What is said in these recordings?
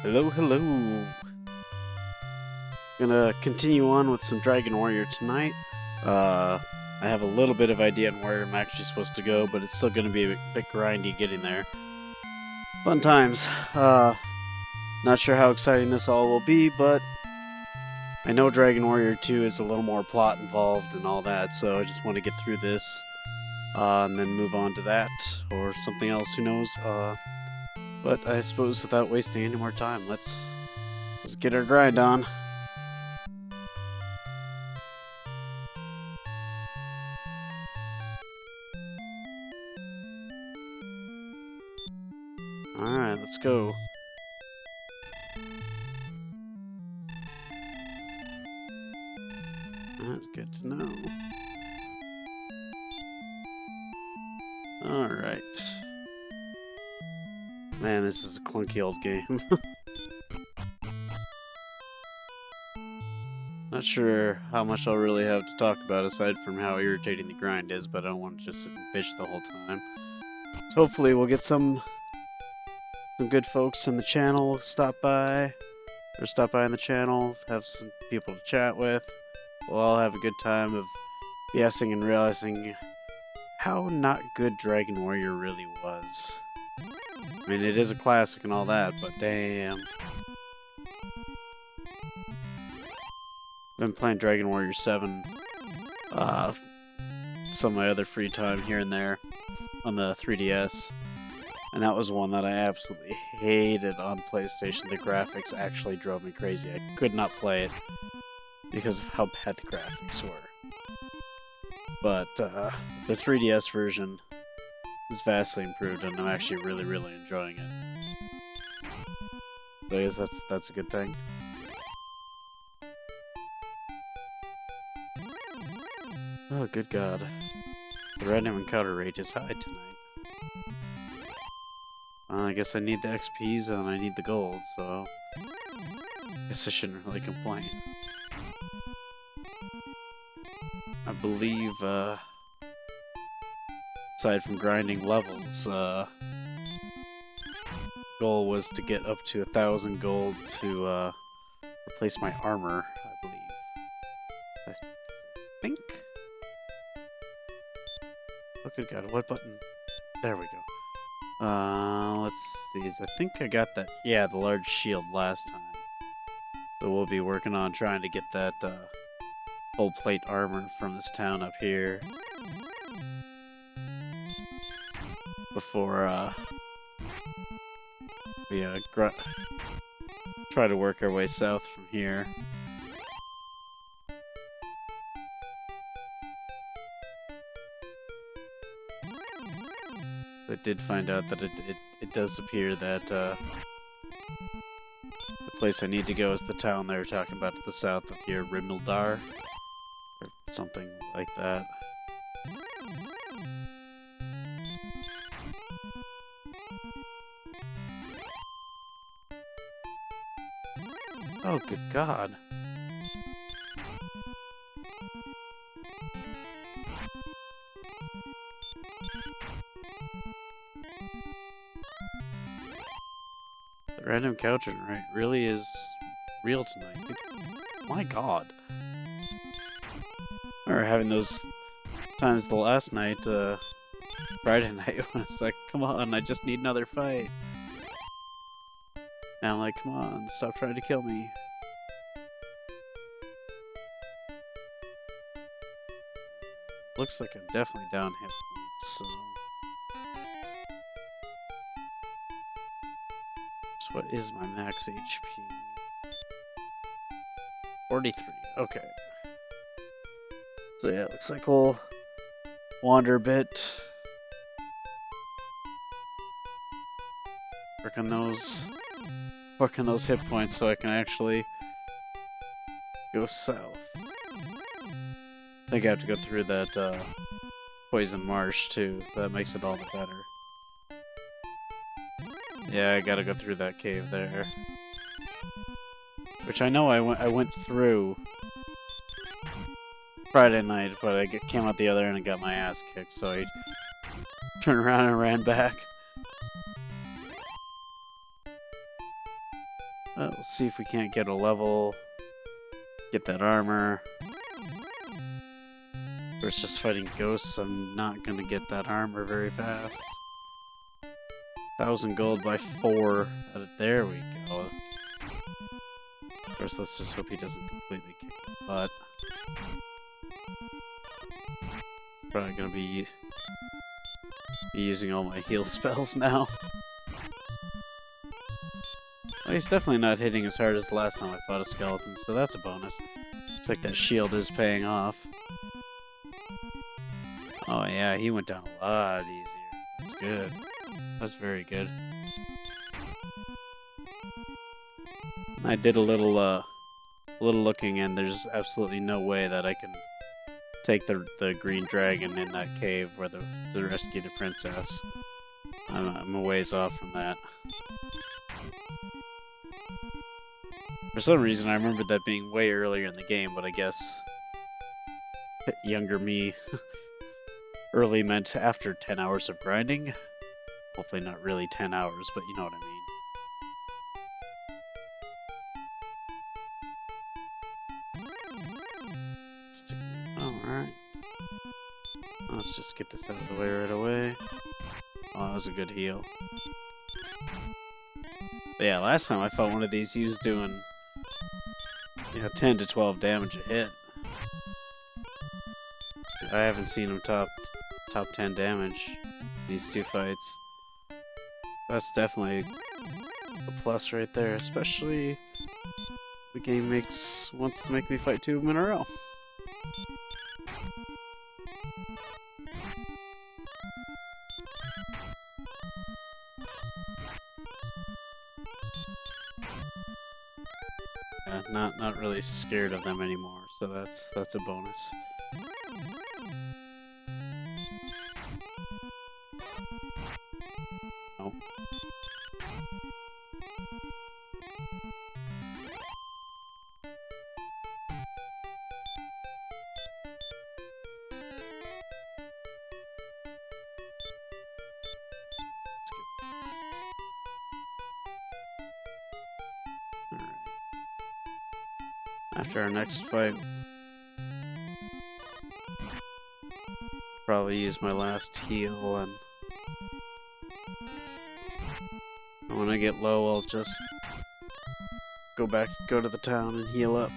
Hello, hello. Gonna continue on with some Dragon Warrior tonight. I have a little bit of idea on where I'm actually supposed to go, but it's still gonna be a bit grindy getting there. Fun times. Not sure how exciting this all will be, but I know Dragon Warrior 2 is a little more plot involved and all that, so I just want to get through this, and then move on to that, or something else, who knows. But I suppose without wasting any more time, let's get our grind on. Alright, let's go. That's good to know. Alright. Man, this is a clunky old game. Not sure how much I'll really have to talk about aside from how irritating the grind is, but I don't want to just sit and bitch the whole time. So hopefully we'll get some good folks in the channel stop by in the channel, have some people to chat with. We'll all have a good time of BSing and realizing how not good Dragon Warrior really was. I mean, it is a classic and all that, but damn. Been playing Dragon Warrior 7 some of my other free time here and there on the 3DS. And that was one that I absolutely hated on PlayStation. The graphics actually drove me crazy. I could not play it because of how bad the graphics were. But the 3DS version is vastly improved, and I'm actually really, really enjoying it. So I guess that's a good thing. Oh, good God. The random encounter rate is high tonight. I guess I need the XPs and I need the gold, so I guess I shouldn't really complain. I believe, aside from grinding levels, goal was to get up to 1,000 gold to replace my armor, I believe. I think? Oh, good God, what button? There we go. Let's see. I think I got that. Yeah, the large shield last time. So we'll be working on trying to get that full plate armor from this town up here before we try to work our way south from here. I did find out that it does appear that the place I need to go is the town they were talking about to the south of here, Rimildar, or something like that. Oh, good God. The random encounter rate really is real tonight. My God. I remember having those times the last night, Friday night, when it's like, come on, I just need another fight. Now I'm like, come on, stop trying to kill me. Looks like I'm definitely down hit points, so... What is my max HP? 43. Okay. So yeah, looks like we'll wander a bit. Work on those hit points so I can actually go south. I think I have to go through that poison marsh too. That makes it all the better. Yeah, I gotta go through that cave there. Which I know I went through Friday night, but I came out the other end and got my ass kicked, so I turned around and ran back. We'll see if we can't get a level, get that armor. Or it's just fighting ghosts, I'm not gonna get that armor very fast. 1,000 gold by 4. There we go. Of course, let's just hope he doesn't completely kick the butt. Probably gonna be using all my heal spells now. Well, he's definitely not hitting as hard as the last time I fought a skeleton, so that's a bonus. Looks like that shield is paying off. Oh yeah, he went down a lot easier. That's good. That's very good. I did a little looking, and there's absolutely no way that I can take the green dragon in that cave where to rescue the princess. I'm a ways off from that. For some reason, I remembered that being way earlier in the game, but I guess younger me early meant after 10 hours of grinding. Hopefully not really 10 hours, but you know what I mean. Alright. Let's just get this out of the way right away. Oh, that was a good heal. But yeah, last time I fought one of these, he was doing 10 to 12 damage a hit. I haven't seen him top 10 damage these two fights. That's definitely a plus right there, especially the game wants to make me fight 2 of them in a row. Not really scared of them anymore, so that's a bonus. Oh. After our next fight, probably use my last heal, and when I get low, I'll just go to the town and heal up.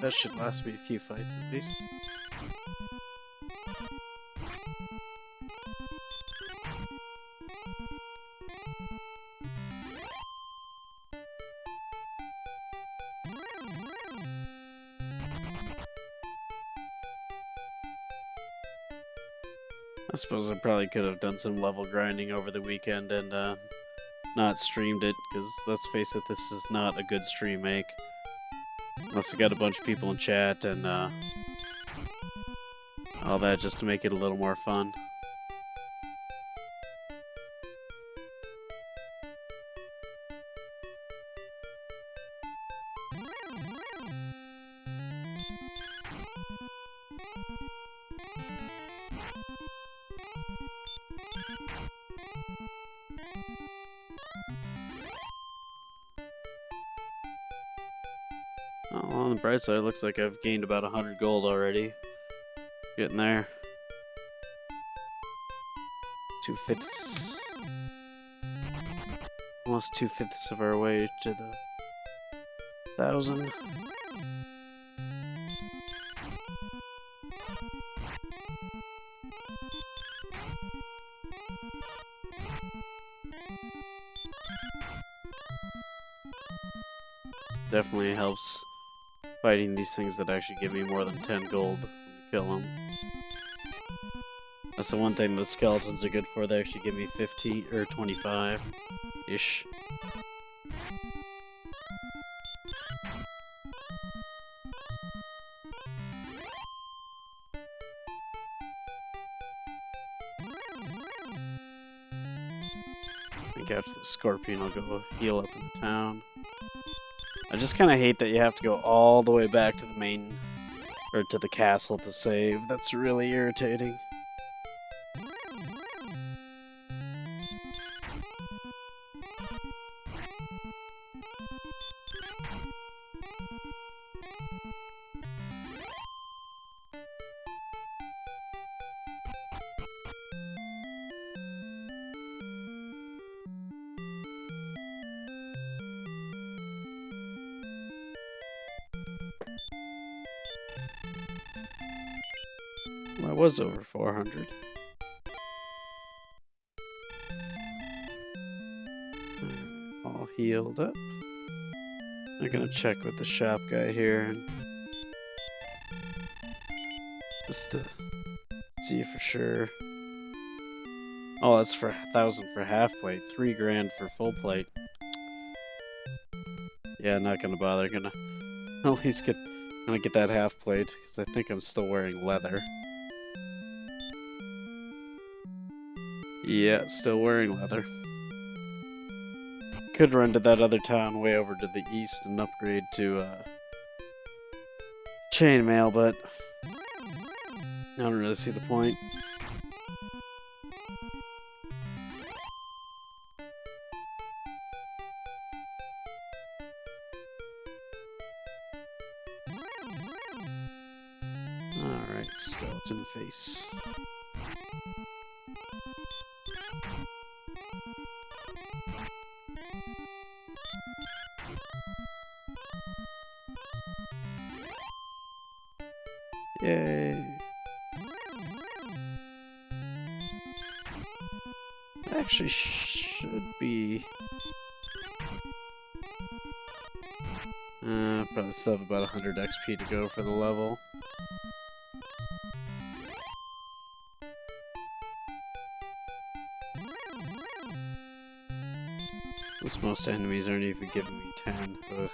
That should last me a few fights at least. I suppose I probably could have done some level grinding over the weekend and not streamed it, because let's face it, this is not a good stream make. Unless I got a bunch of people in chat and all that just to make it a little more fun. Well, on the bright side, it looks like I've gained about 100 gold already. Getting there. 2/5. Almost 2/5 of our way to the 1,000. Definitely helps fighting these things that actually give me more than 10 gold to kill them. That's the one thing the skeletons are good for. They actually give me 15 or 25-ish. I think after the scorpion I'll go heal up in the town. I just kind of hate that you have to go all the way back to the main, or to the castle to save. That's really irritating. that was over 400. All healed up. I'm gonna check with the shop guy here and just to see for sure. Oh, that's for 1,000 for half plate, 3 grand for full plate. Yeah, not gonna bother. Gonna at least get that half plate because I think I'm still wearing leather. Yeah, still wearing leather. Could run to that other town way over to the east and upgrade to chainmail, but I don't really see the point. Alright, skeleton face. Yay! Actually should be... probably still have about 100 XP to go for the level. Most enemies aren't even giving me 10. Ugh.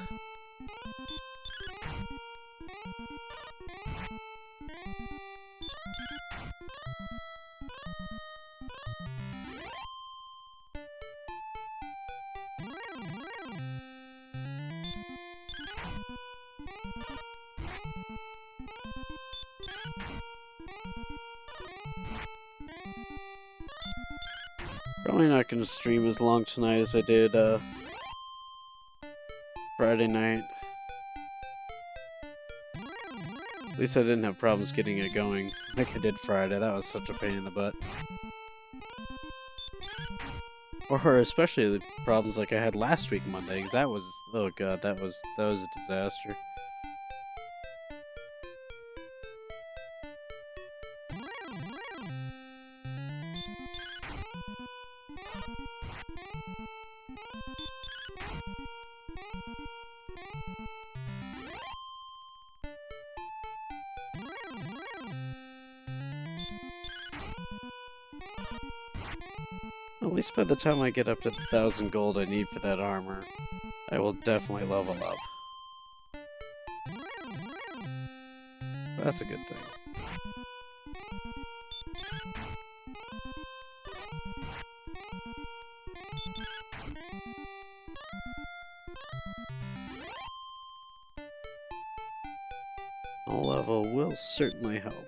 Probably not going to stream as long tonight as I did Friday night. At least I didn't have problems getting it going like I did Friday. That was such a pain in the butt. Or especially the problems like I had last week Monday, because that was, oh god, that was a disaster. At least by the time I get up to the 1,000 gold I need for that armor, I will definitely level up. That's a good thing. A level will certainly help.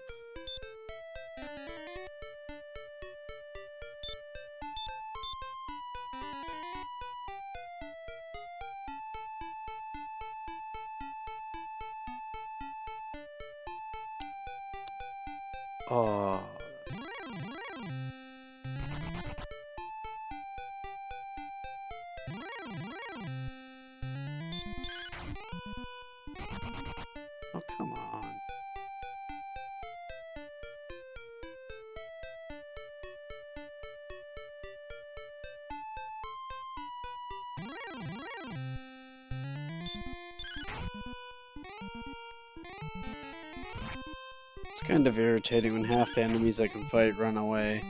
Oh. Oh, come on. It's kind of irritating when half the enemies I can fight run away.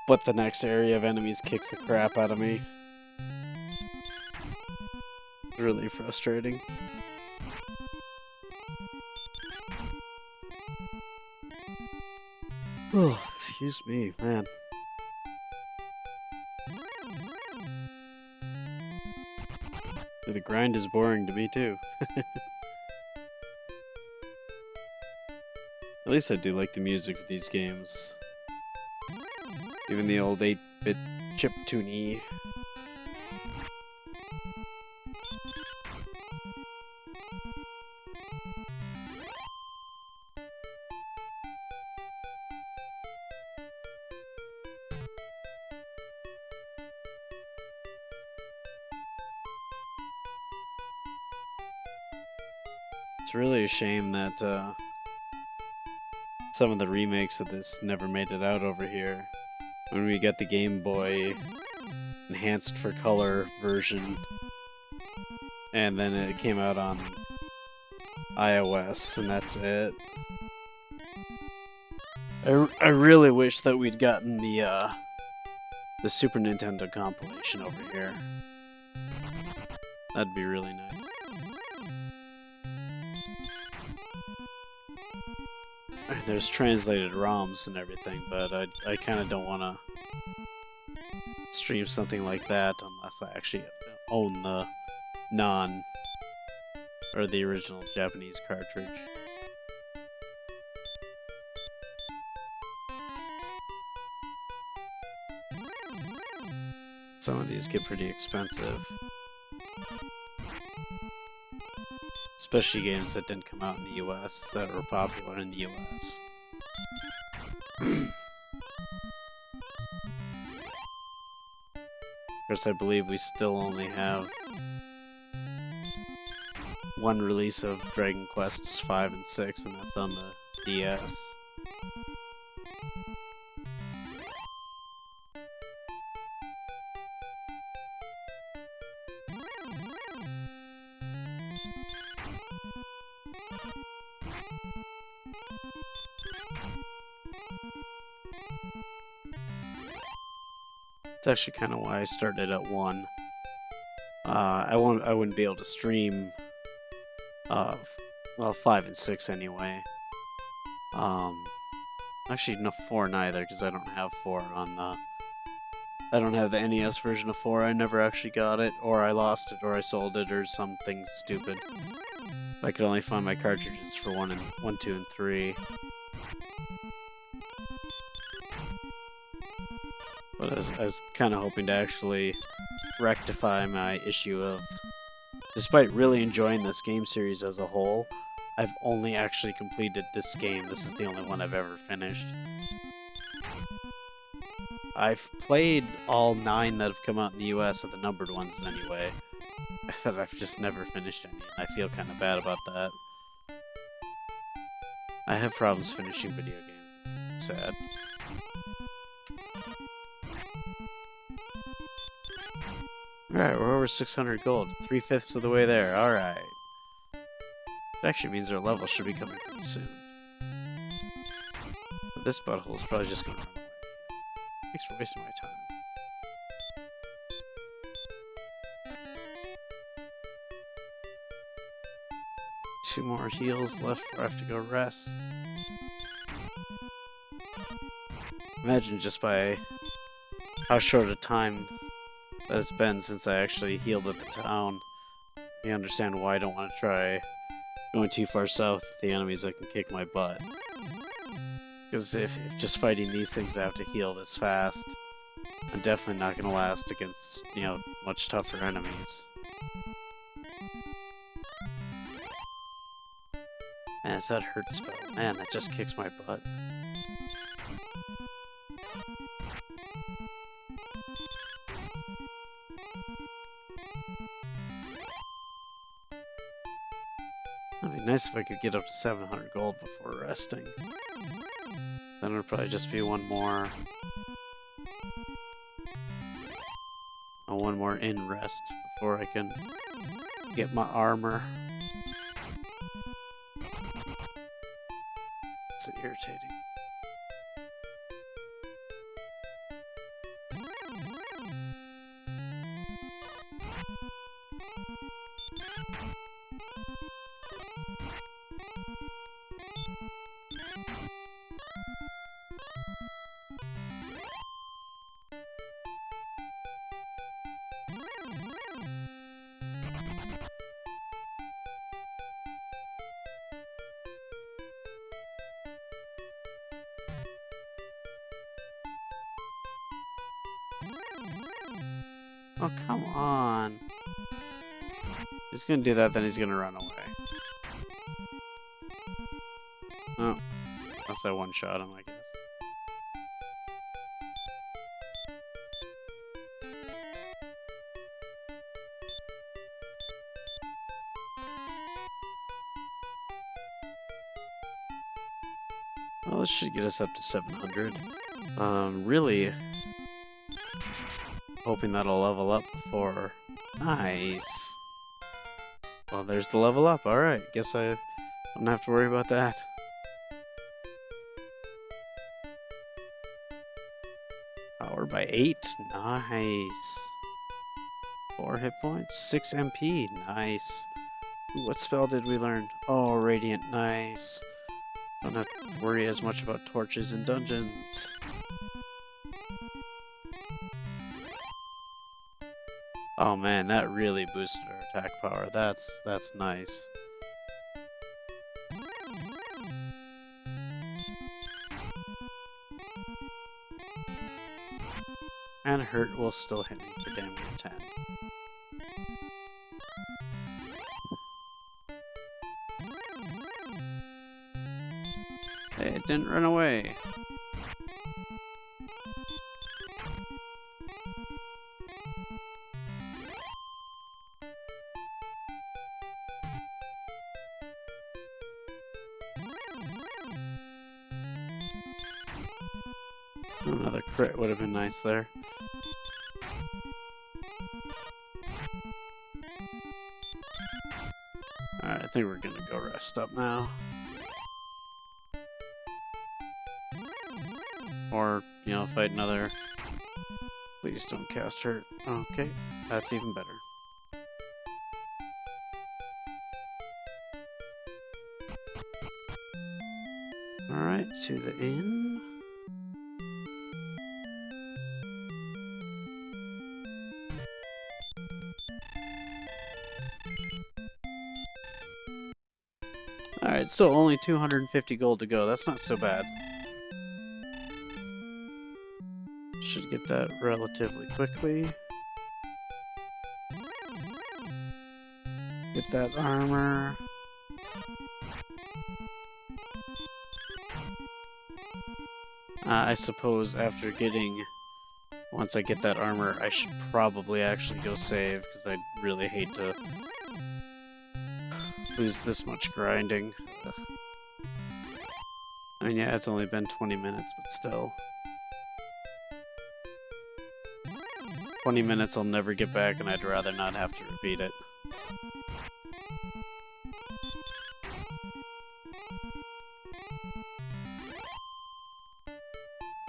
But the next area of enemies kicks the crap out of me. It's really frustrating. Oh, excuse me, man. The grind is boring to me too. At least I do like the music of these games. Even the old 8-bit chiptune-y. It's It's really a shame that some of the remakes of this never made it out over here. When we get the Game Boy enhanced for color version, and then it came out on iOS, and that's it. I really wish that we'd gotten the Super Nintendo compilation over here. That'd be really nice. There's translated ROMs and everything, but I kind of don't want to stream something like that unless I actually own the or the original Japanese cartridge. Some of these get pretty expensive. Especially games that didn't come out in the US, that were popular in the US. Of course, I believe we still only have one release of Dragon Quests 5 and 6, and that's on the DS. That's actually kind of why I started at 1. I wouldn't be able to stream, well, 5 and 6 anyway. Actually, no 4 neither, because I don't have 4 on the... I don't have the NES version of 4. I never actually got it, or I lost it, or I sold it, or something stupid. I could only find my cartridges for 1, 2, and 3. But I was kind of hoping to actually rectify my issue of, despite really enjoying this game series as a whole, I've only actually completed this game. This is the only one I've ever finished. I've played all 9 that have come out in the US, of the numbered ones anyway, but I've just never finished any, and I feel kind of bad about that. I have problems finishing video games. Sad. Alright, we're over 600 gold. 3/5 of the way there. Alright. That actually means our level should be coming pretty soon. But this butthole is probably just going to run away. Thanks for wasting my time. Two more heals left before I have to go rest. Imagine just by how short a time that it's been since I actually healed at the town. You understand why I don't want to try going too far south with the enemies that can kick my butt. Because if just fighting these things I have to heal this fast, I'm definitely not going to last against, you know, much tougher enemies. Man, it's that hurt spell. Man, that just kicks my butt. It'd be nice if I could get up to 700 gold before resting. Then it would probably just be one more in rest before I can get my armor. It's irritating. Oh, come on. He's gonna do that, then he's gonna run away. Oh, unless I one-shot him, I guess. Well, this should get us up to 700. Really hoping that'll level up before... Nice! Well, there's the level up. Alright, guess I don't have to worry about that. Power by 8. Nice. 4 hit points. 6 MP. Nice. Ooh, what spell did we learn? Oh, Radiant. Nice. Don't have to worry as much about torches in dungeons. Oh man, that really boosted our attack power. That's nice. And hurt will still hit me for damn near 10. Hey, it didn't run away. Another crit would have been nice there. Alright, I think we're gonna go rest up now. Or, you know, fight another. Please don't cast hurt. Okay, that's even better. Alright, to the inn. Alright, still only 250 gold to go. That's not so bad. Should get that relatively quickly. Get that armor. I suppose after getting... Once I get that armor, I should probably actually go save, because I'd really hate to lose this much grinding. Ugh. I mean, yeah, it's only been 20 minutes, but still. 20 minutes I'll never get back, and I'd rather not have to repeat it.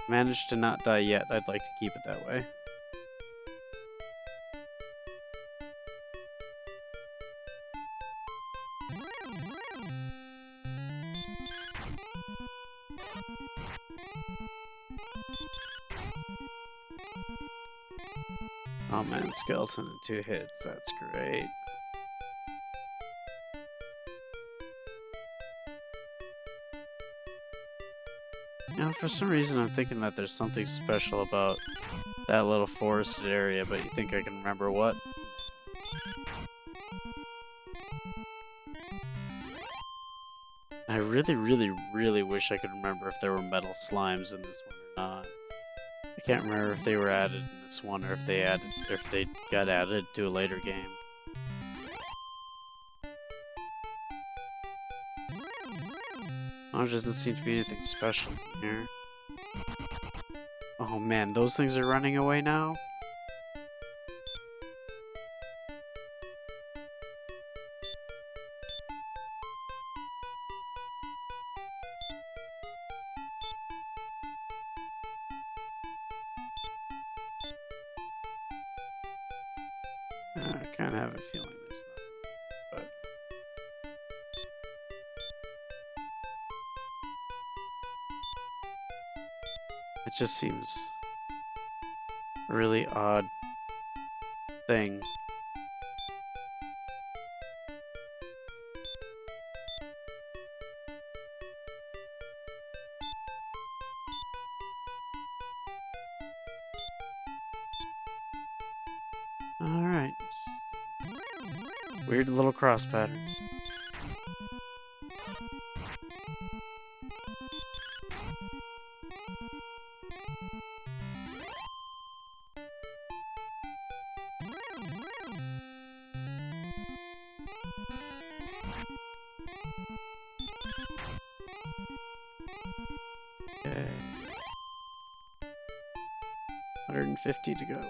Managed to not die yet. I'd like to keep it that way. Oh man, skeleton in 2 hits. That's great. Now, for some reason, I'm thinking that there's something special about that little forested area, but you think I can remember what? I really, really, really wish I could remember if there were metal slimes in this one or not. I can't remember if they were added in this one or if they got added to a later game. Oh, there doesn't seem to be anything special in here. Oh man, those things are running away now? I kind of have a feeling there's nothing, but... It just seems a really odd thing. Alright. Weird little cross pattern. Okay. 150 to go.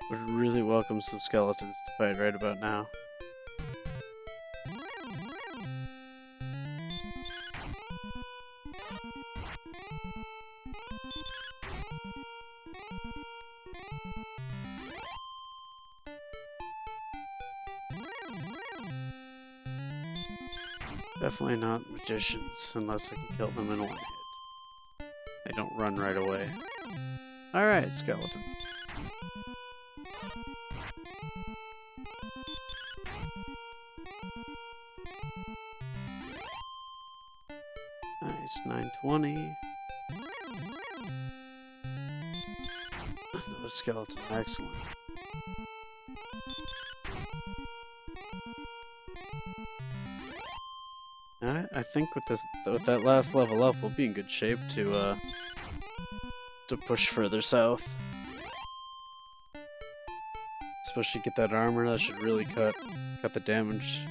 Would really welcome some skeletons to fight right about now. Definitely not magicians, unless I can kill them in one hit. They don't run right away. Alright, skeleton. Nice, 920. Another skeleton, excellent. I think with that last level up, we'll be in good shape to push further south. Especially get that armor. That should really cut the damage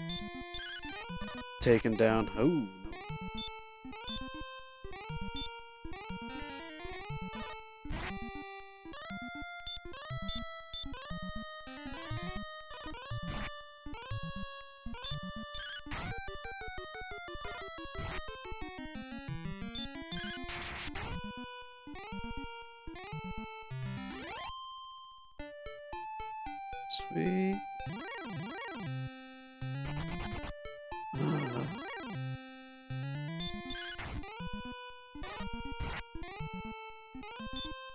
taken down. Oh no. Sweet.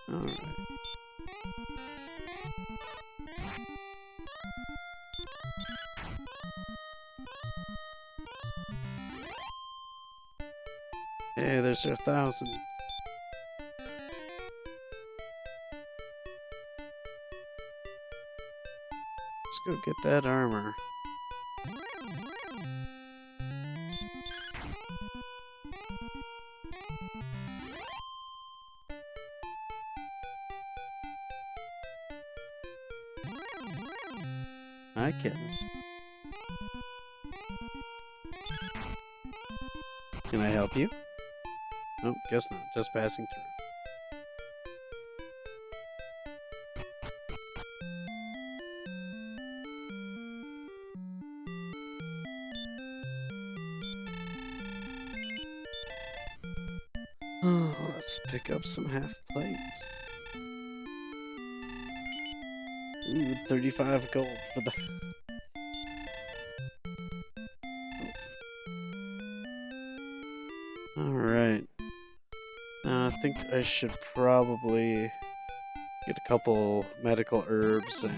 Alright. Hey, there's 1,000. Let's go get that armor. I can. Can I help you? Nope, guess not. Just passing through. Oh, let's pick up some half plate. Ooh, 35 gold for the... Alright. Now I think I should probably get a couple medical herbs and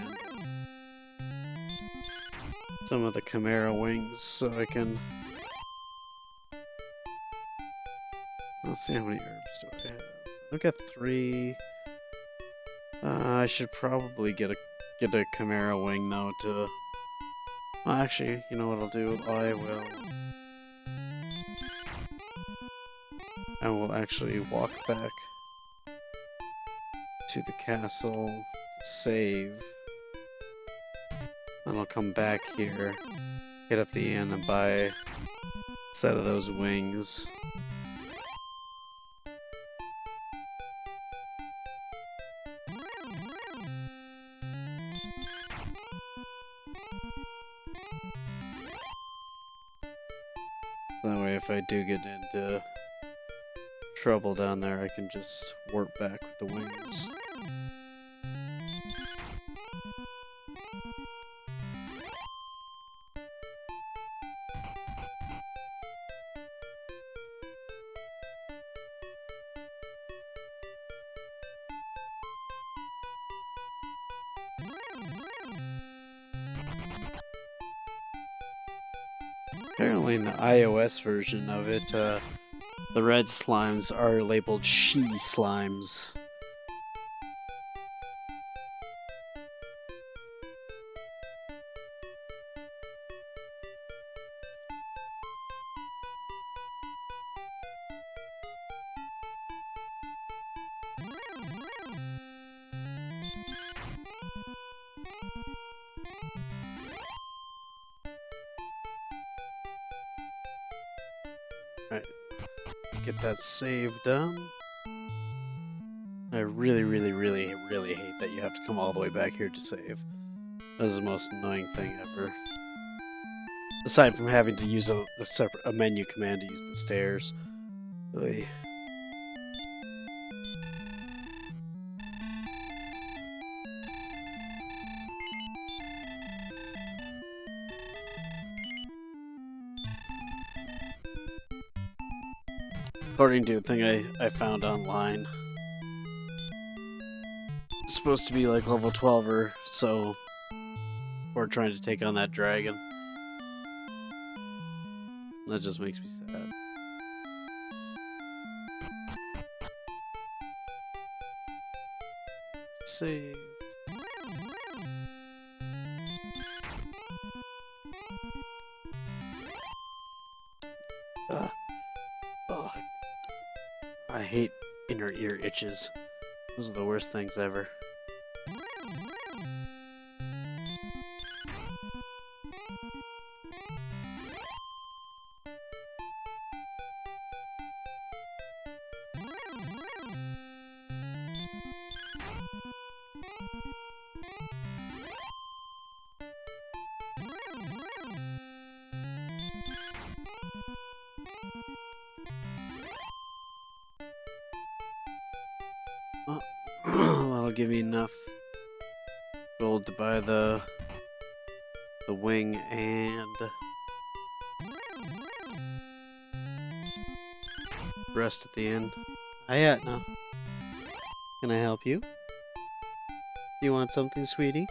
some of the chimera wings so I can... Let's see how many herbs do I have. I've got 3. I should probably get a chimera wing though to... Well, actually, you know what I'll do? I will actually walk back to the castle to save. Then I'll come back here, hit up the inn and buy a set of those wings. That way if I do get into trouble down there, I can just warp back with the wings. Apparently in the iOS version of it, the red slimes are labeled she slimes. Alright, let's get that save done. I really, really, really, really hate that you have to come all the way back here to save. That is the most annoying thing ever. Aside from having to use a menu command to use the stairs. Oy. According to a thing I found online, it's supposed to be like level 12 or so, or trying to take on that dragon. That just makes me sad. Save. Ugh. Ugh. I hate inner ear itches. Those are the worst things ever. Well, that'll give me enough gold to buy the wing and rest at the end. Hiya, no. Can I help you? Do you want something, sweetie?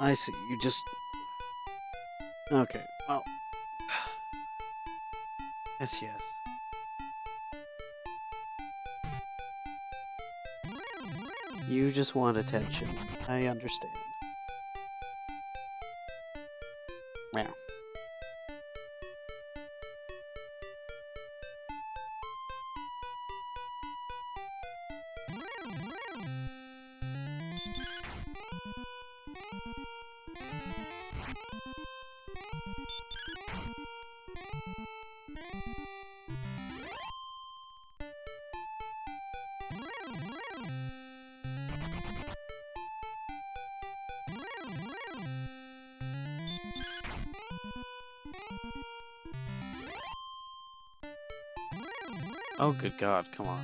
I see. You just... Okay, well... Yes, yes. You just want attention. I understand. Meow. Oh, good God, come on.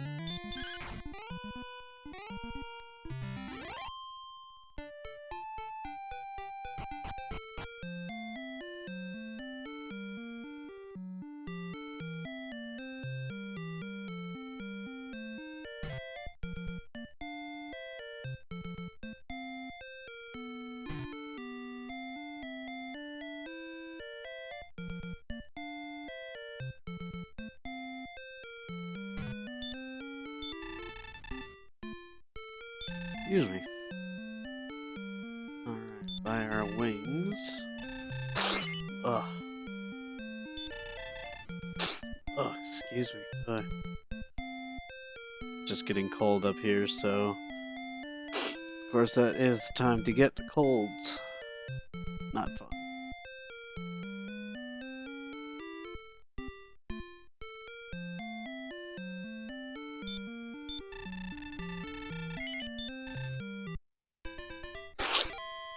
Excuse me. Alright, buy our wings. Ugh. Ugh, excuse me. Ugh. Just getting cold up here, so... Of course, that is the time to get colds. Not fun.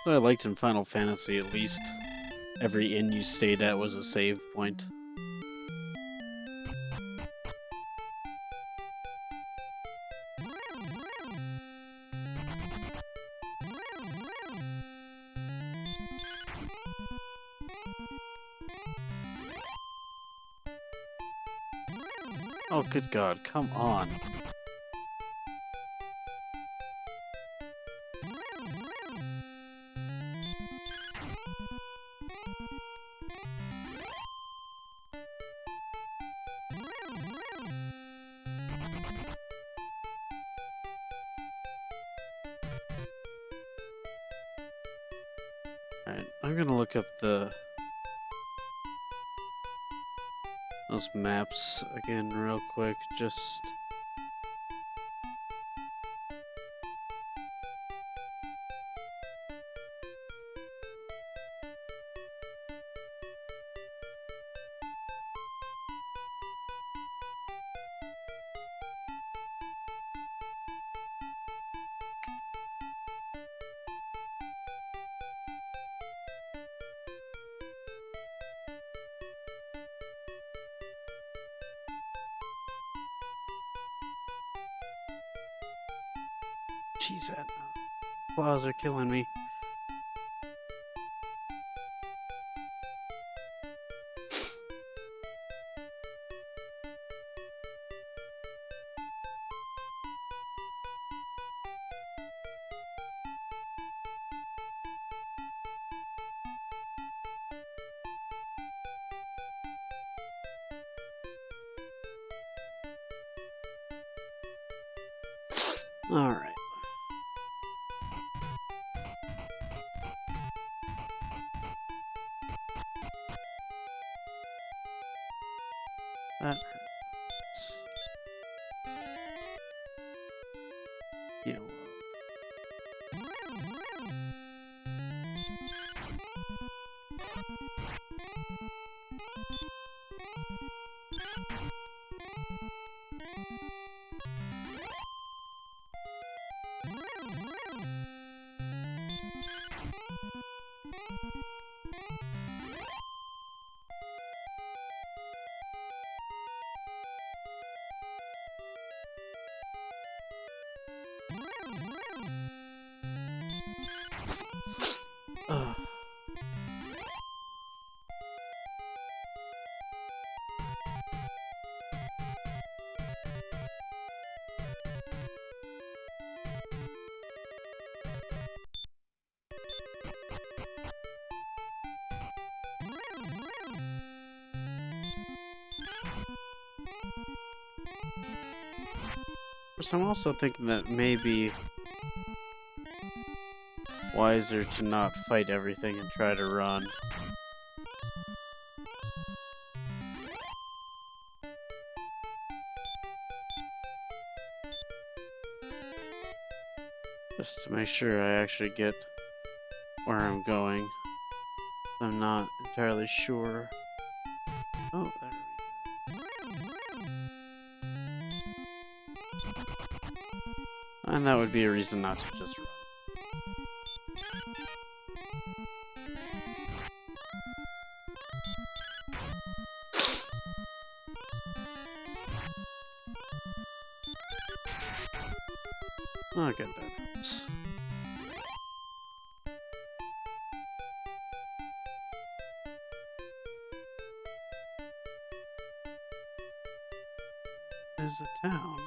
What I liked in Final Fantasy, at least, every inn you stayed at was a save point. Oh, good God, come on. Alright, I'm gonna look up those maps again real quick, just... cheese at? Claws are killing me. All right. That hurts. Yellow. Ugh. I'm also thinking that maybe wiser to not fight everything and try to run. Just to make sure I actually get where I'm going. I'm not entirely sure. Oh, there we go. And that would be a reason not to just run. Oh, good, that helps. There's a town.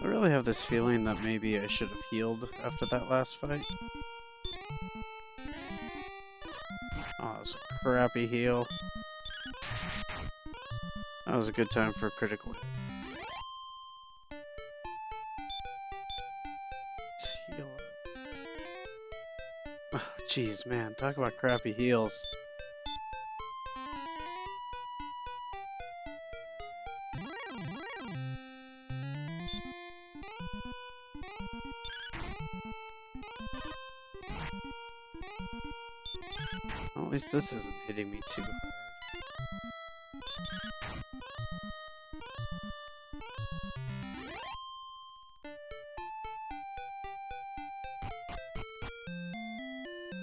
I really have this feeling that maybe I should have healed after that last fight. Oh, that was a crappy heal. That was a good time for a critical hit. Let's heal up. Oh, jeez, man. Talk about crappy heals. Well, at least this isn't hitting me too hard.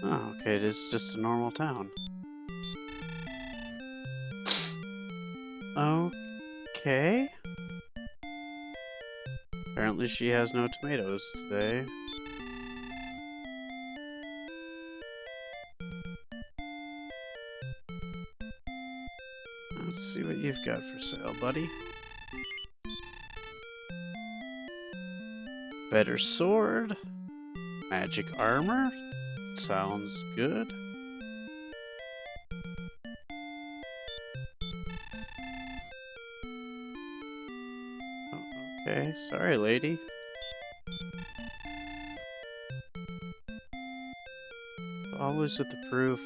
Oh, okay, it is just a normal town. Okay. Apparently she has no tomatoes today. Let's see what you've got for sale, buddy. Better sword. Magic armor. Sounds good. Oh, okay, sorry, lady. Always with the proof.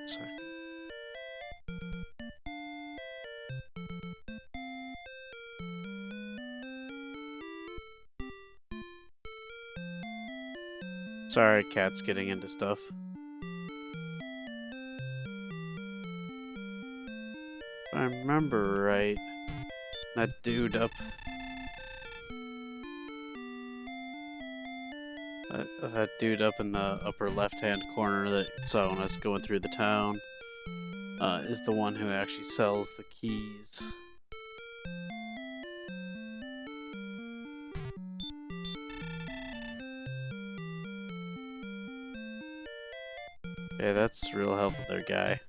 Second. Sorry, cat's getting into stuff. I remember right, that dude up... That dude up in the upper left-hand corner that saw when I was going through the town is the one who actually sells the keys. Okay, that's real helpful there, guy.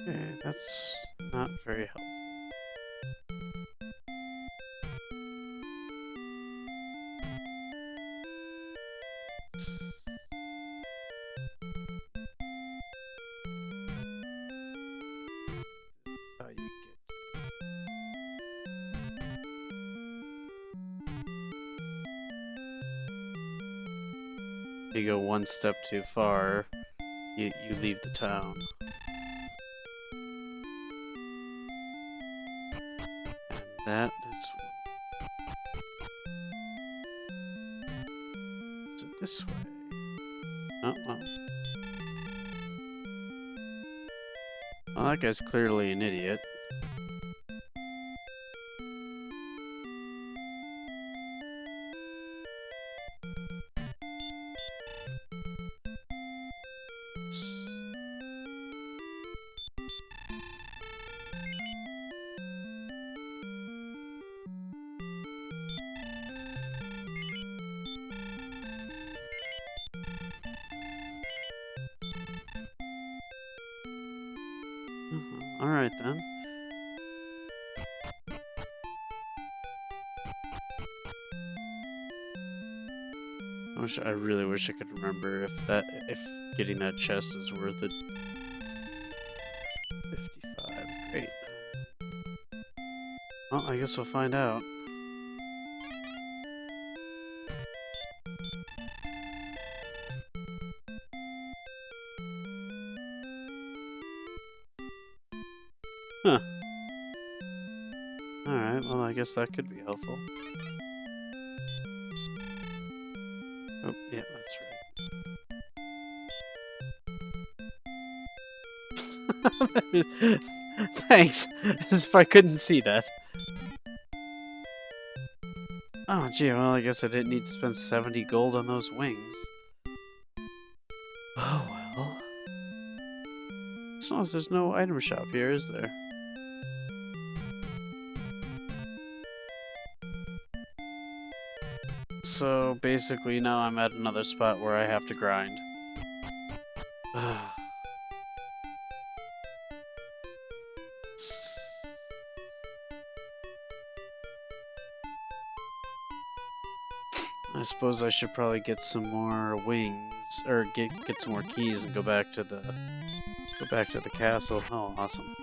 Okay, that's not very helpful. How you get. If you go one step too far, you leave the town. That is... Is it this way? Oh, well. Well, that guy's clearly an idiot. Alright then. I really wish I could remember if getting that chest is worth it. 55, great. Well, I guess we'll find out. Huh. Alright, well I guess that could be helpful. Oh, yeah, that's right. Thanks, as if I couldn't see that. Oh, gee, well I guess I didn't need to spend 70 gold on those wings. Oh, well. As long as there's no item shop here, is there? So basically now I'm at another spot where I have to grind. I suppose I should probably get some more wings, or get some more keys and go back to the castle. Oh, awesome.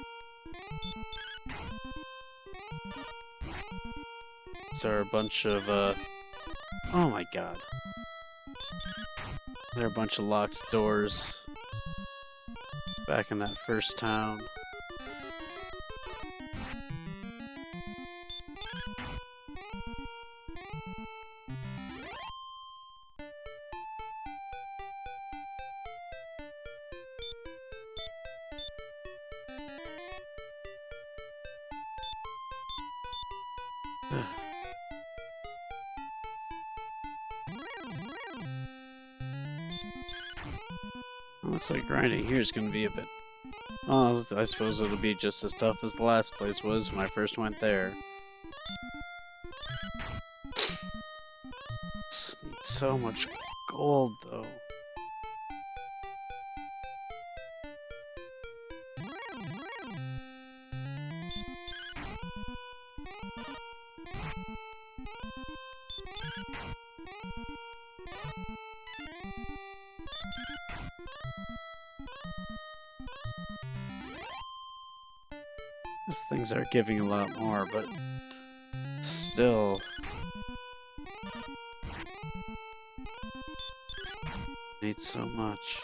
These are a bunch of oh my god. There are a bunch of locked doors back in that first town. Looks like grinding here is going to be a bit... Oh, I suppose it'll be just as tough as the last place was when I first went there. Need so much gold, though. These things are giving a lot more, but still need so much.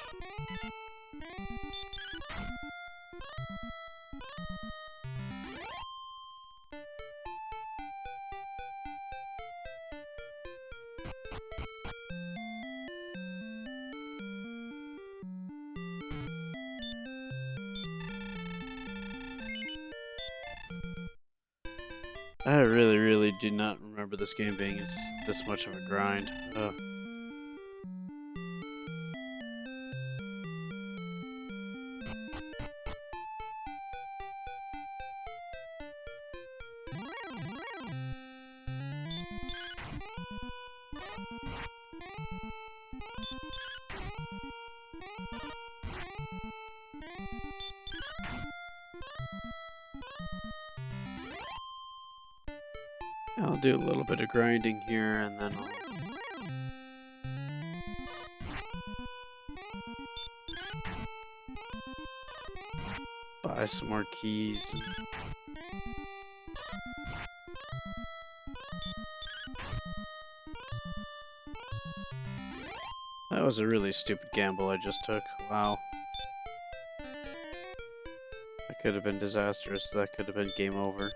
I really do not remember this game being this much of a grind. Ugh. I'll do a little bit of grinding here and then I'll buy some more keys. That was a really stupid gamble I just took. Wow. That could have been disastrous. That could have been game over.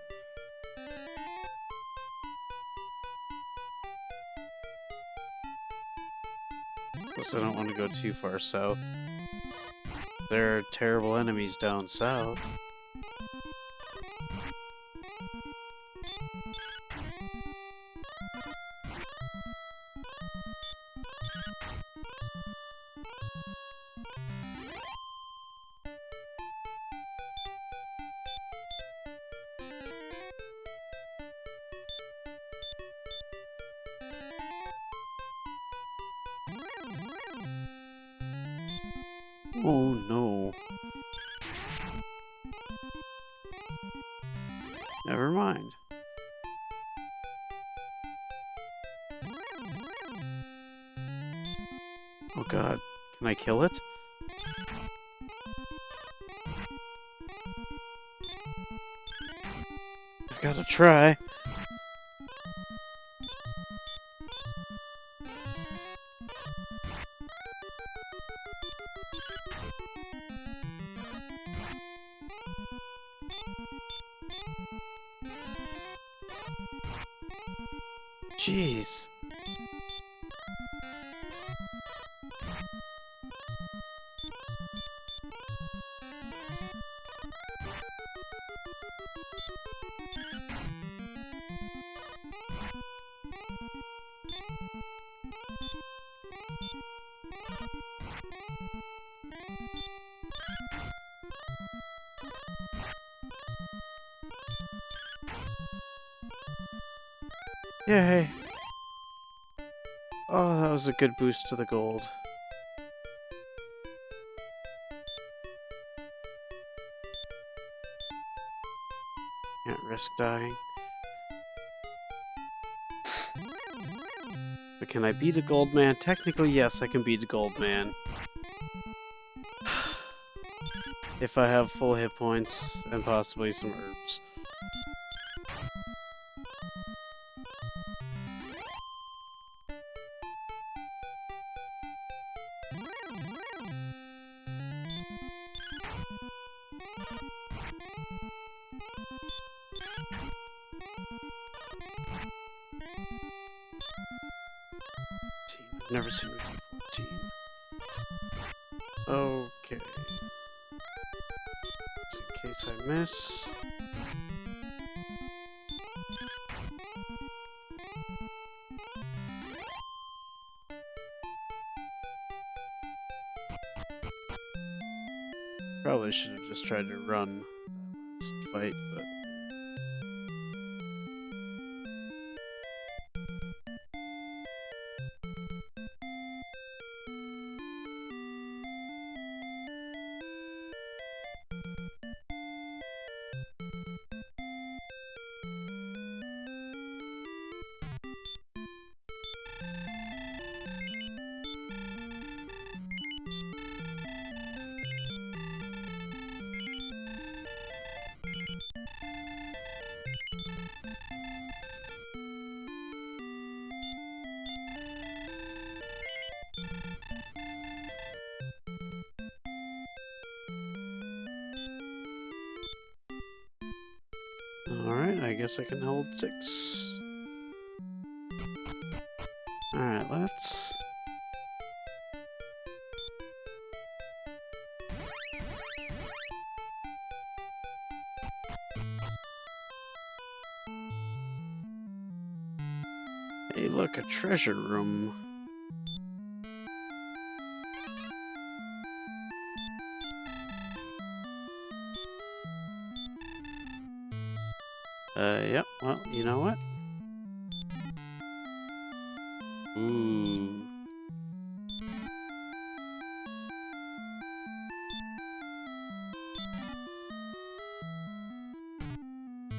Because I don't want to go too far south. There are terrible enemies down south. Oh no. Never mind. Oh god, can I kill it? I've gotta try. Jeez. Yay. Oh, that was a good boost to the gold. Can't risk dying. But can I beat a gold man? Technically, yes, I can beat a gold man. If I have full hit points and possibly some herbs. I've never seen a 14. Okay. Just in case I miss. Probably should have just tried to run that last fight, but... Alright, I guess I can hold 6. Alright, let's... Hey, look, a treasure room. Yep, well, you know what? Ooh.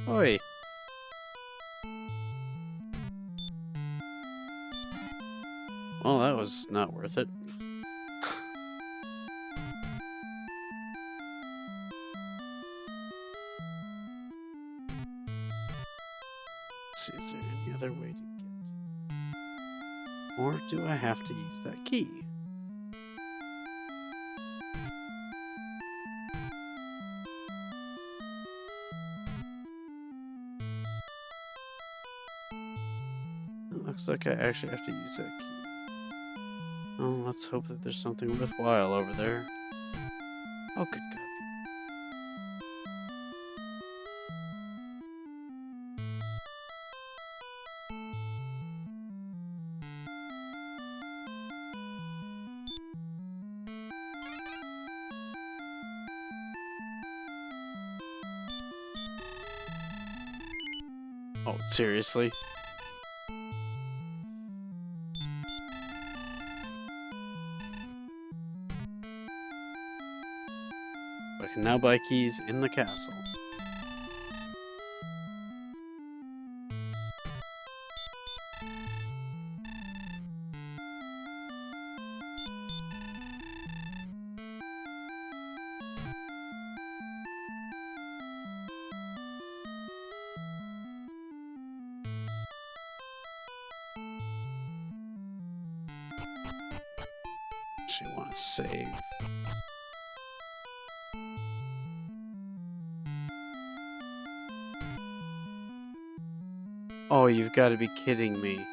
Oi. Well, that was not worth it. Let's see, is there any other way to get? Or do I have to use that key? It looks like I actually have to use that key. Oh, let's hope that there's something worthwhile over there. Oh, good God. Oh, seriously? I can now buy keys in the castle. Actually want to save. Oh, you've got to be kidding me.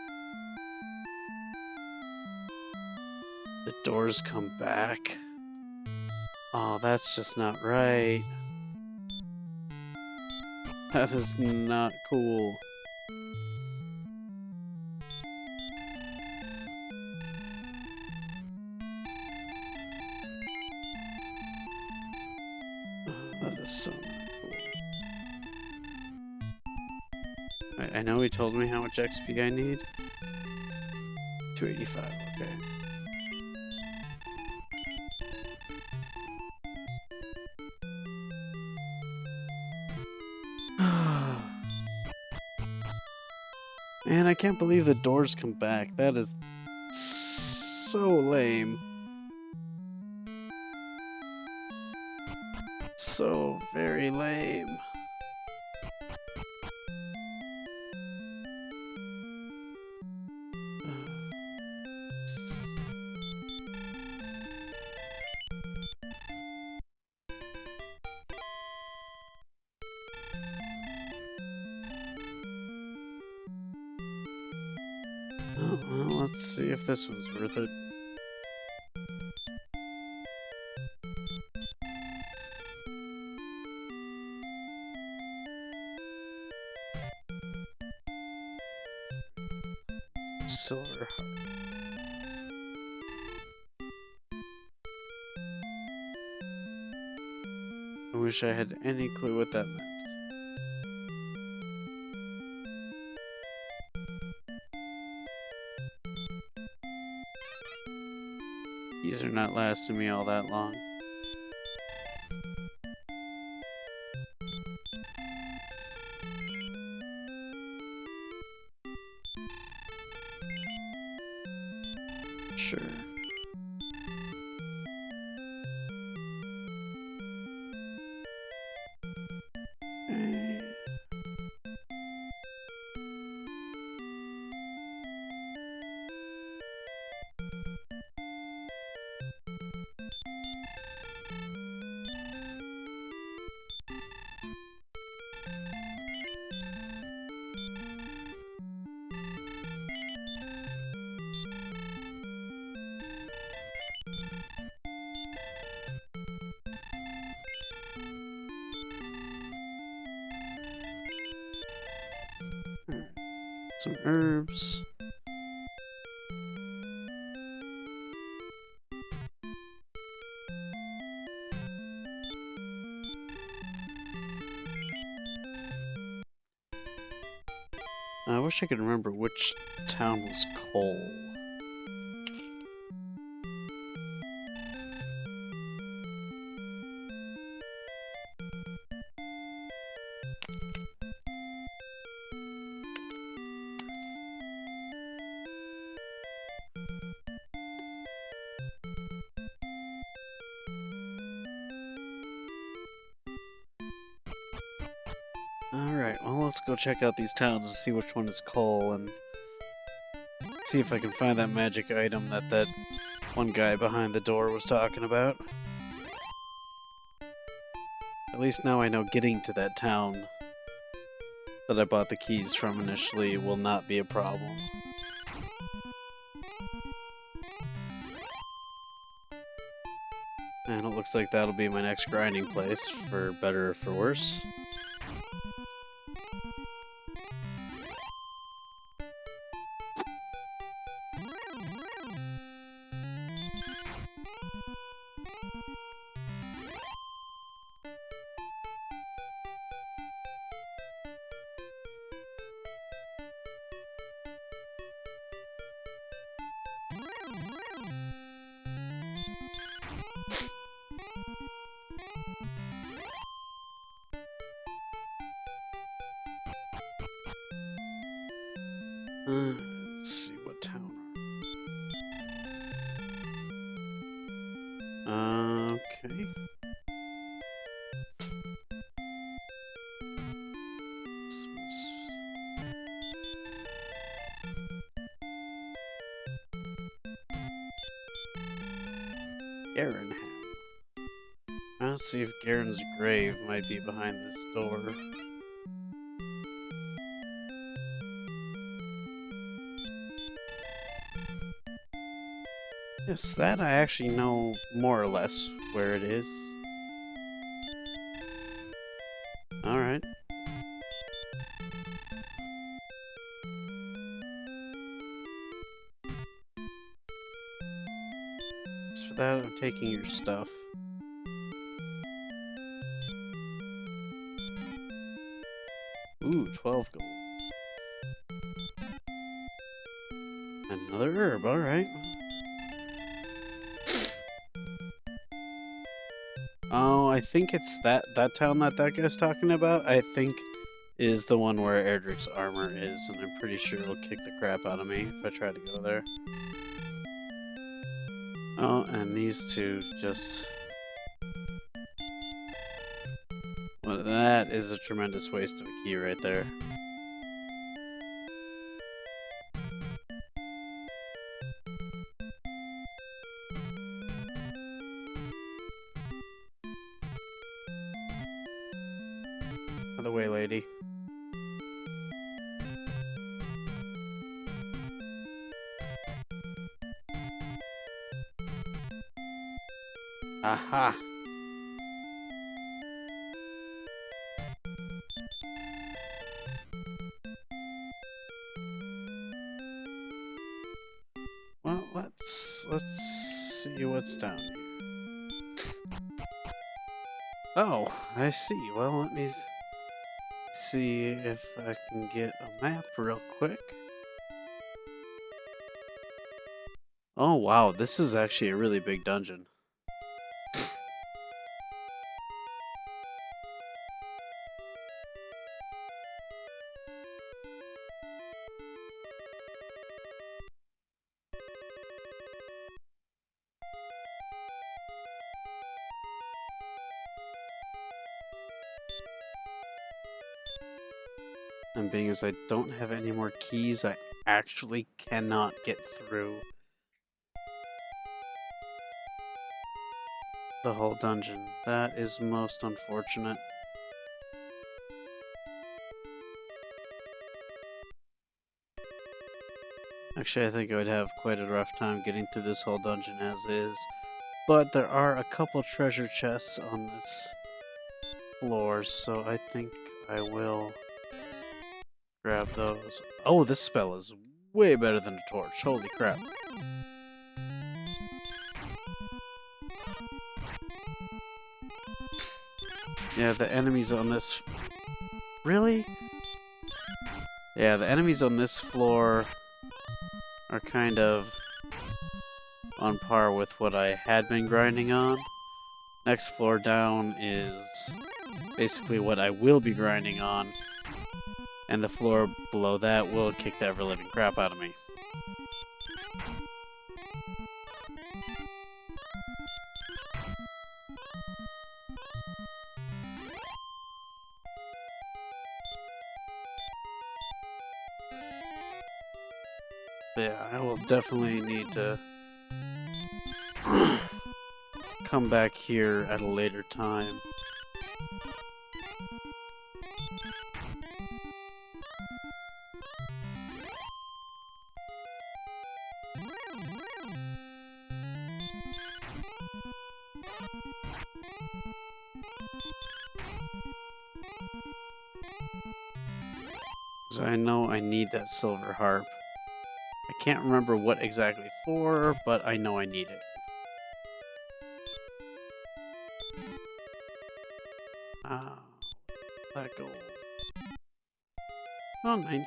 The doors come back. Oh, that's just not right. That is not cool. That is so not cool. I know he told me how much XP I need. 285, okay. Man, I can't believe the doors come back. That is so lame. So very lame. Well, let's see if this one's worth it. Silver heart. I wish I had any clue what that meant. These are not lasting me all that long. Sure. Some herbs. I wish I could remember which town was coal. Alright, well, let's go check out these towns and see which one is coal and see if I can find that magic item that one guy behind the door was talking about. At least now I know getting to that town that I bought the keys from initially will not be a problem. And it looks like that'll be my next grinding place, for better or for worse. Let's see, what town are we? Okay. Garenham. Let's see if Garen's grave might be behind this door. Yes, that I actually know more or less where it is. Alright. As for that, I'm taking your stuff. Ooh, 12 gold. Another herb, alright. Oh, I think it's that town that guy's talking about, I think is the one where Erdrick's armor is, and I'm pretty sure it'll kick the crap out of me if I try to go there. Oh, and these two just... Well, that is a tremendous waste of a key right there. Out of the way, lady. Aha! Well, let's see what's down here. Oh, I see. Well, let me see if I can get a map real quick. Oh wow, this is actually a really big dungeon. And being as I don't have any more keys, I actually cannot get through the whole dungeon. That is most unfortunate. Actually, I think I would have quite a rough time getting through this whole dungeon as is. But there are a couple treasure chests on this floor, so I think I will grab those. Oh, this spell is way better than a torch. Holy crap. Yeah, the enemies on this... Really? Yeah, the enemies on this floor are kind of on par with what I had been grinding on. Next floor down is basically what I will be grinding on. And the floor below that will kick the ever-living crap out of me. But yeah, I will definitely need to come back here at a later time. Because I know I need that silver harp. I can't remember what exactly for, but I know I need it. Ah, that gold. Oh, nice.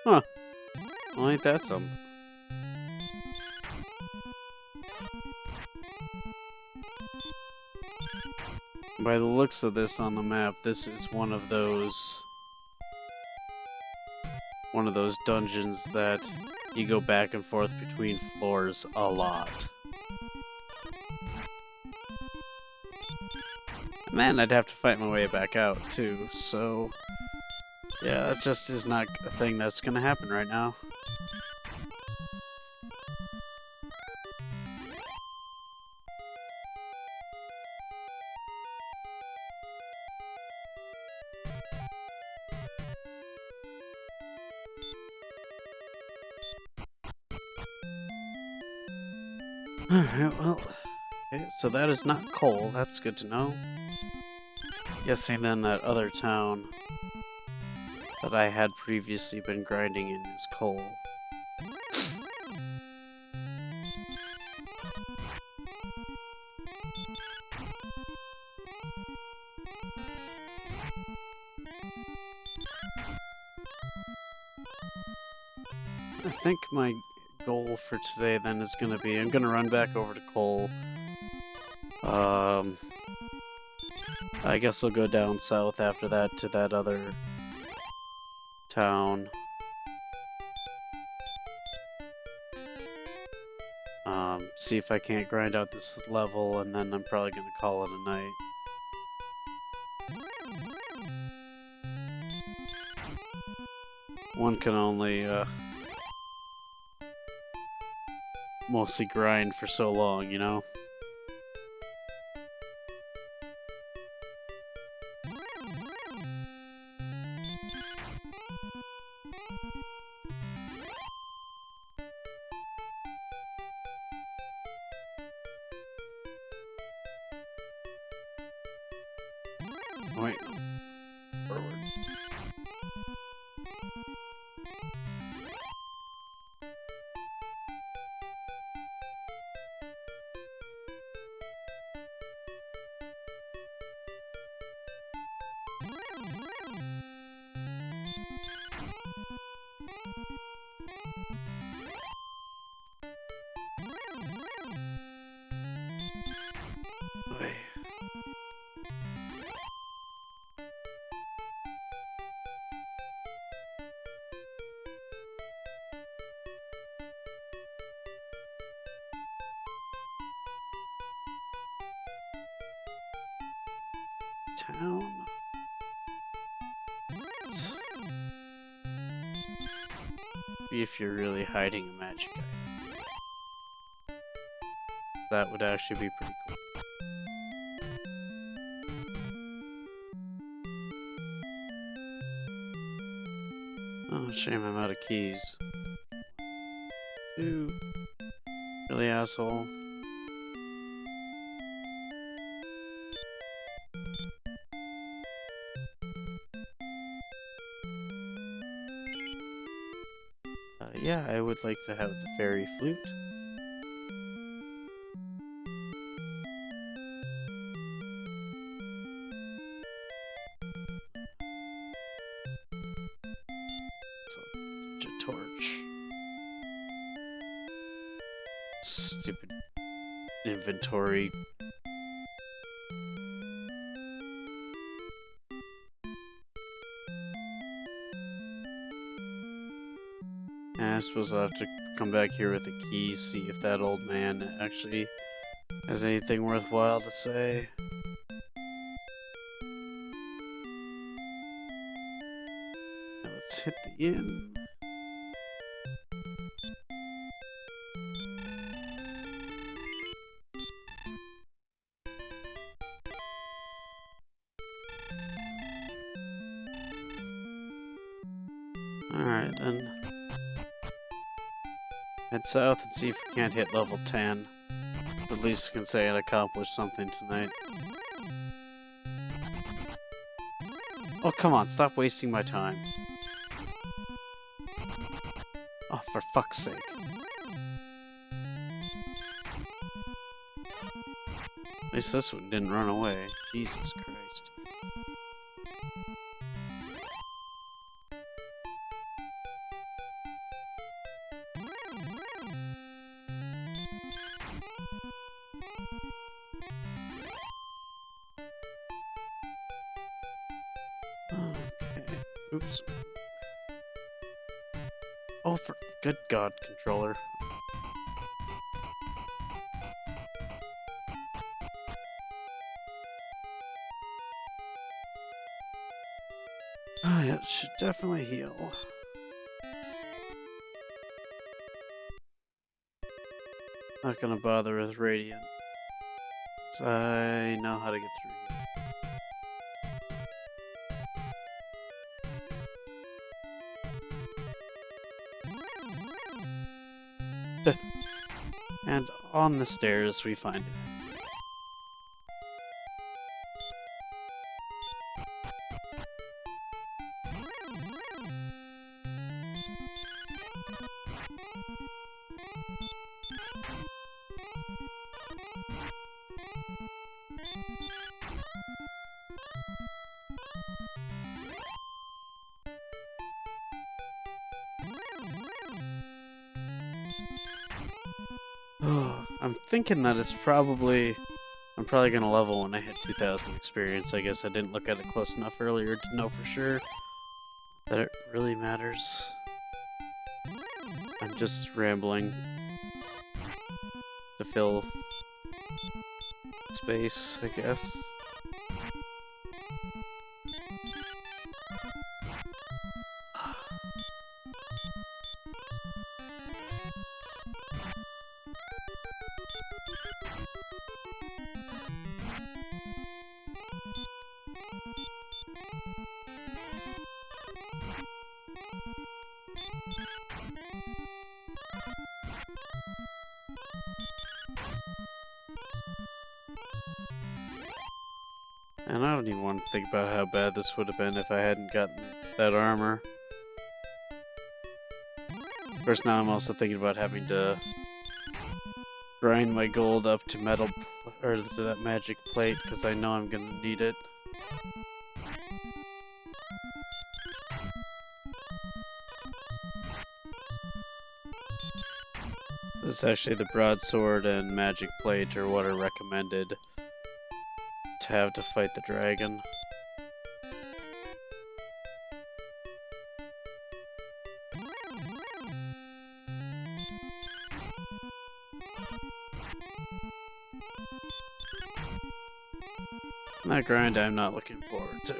Huh. Well, ain't that something? By the looks of this on the map, this is one of those dungeons that you go back and forth between floors a lot. And then I'd have to fight my way back out too, so yeah, that just is not a thing that's gonna happen right now. Alright, well, okay, so that is not coal, that's good to know. Guessing then that other town that I had previously been grinding in is coal. I think my goal for today then is going to be, I'm going to run back over to coal. I guess I'll go down south after that to that other town. See if I can't grind out this level, and then I'm probably going to call it a night. One can only mostly grind for so long, you know? Wait, no. Forward. Wait. Town. See if you're really hiding a magic item. That would actually be pretty cool. Oh, shame I'm out of keys. Ooh. Really, asshole. yeah, I would like to have the fairy flute. So, torch. Stupid inventory. I suppose I'll have to come back here with the key, see if that old man actually has anything worthwhile to say. Now let's hit the inn. Alright then. Head south and see if we can't hit level 10. At least I can say I accomplished something tonight. Oh, come on, stop wasting my time. Oh, for fuck's sake. At least this one didn't run away. Jesus Christ. Okay. Oops. Oh, for good God, controller. Oh, yeah, it should definitely heal. Not gonna bother with Radiant. 'Cause I know how to get through here. And on the stairs we find it. I'm thinking that it's probably... I'm probably gonna level when I hit 2000 experience. I guess I didn't look at it close enough earlier to know for sure that it really matters. I'm just rambling to fill space, I guess. And I don't even want to think about how bad this would have been if I hadn't gotten that armor. Of course, now I'm also thinking about having to grind my gold up to metal, or to that magic plate, because I know I'm gonna need it. This is actually the broadsword and magic plate are what are recommended to have to fight the dragon. That grind I'm not looking forward to.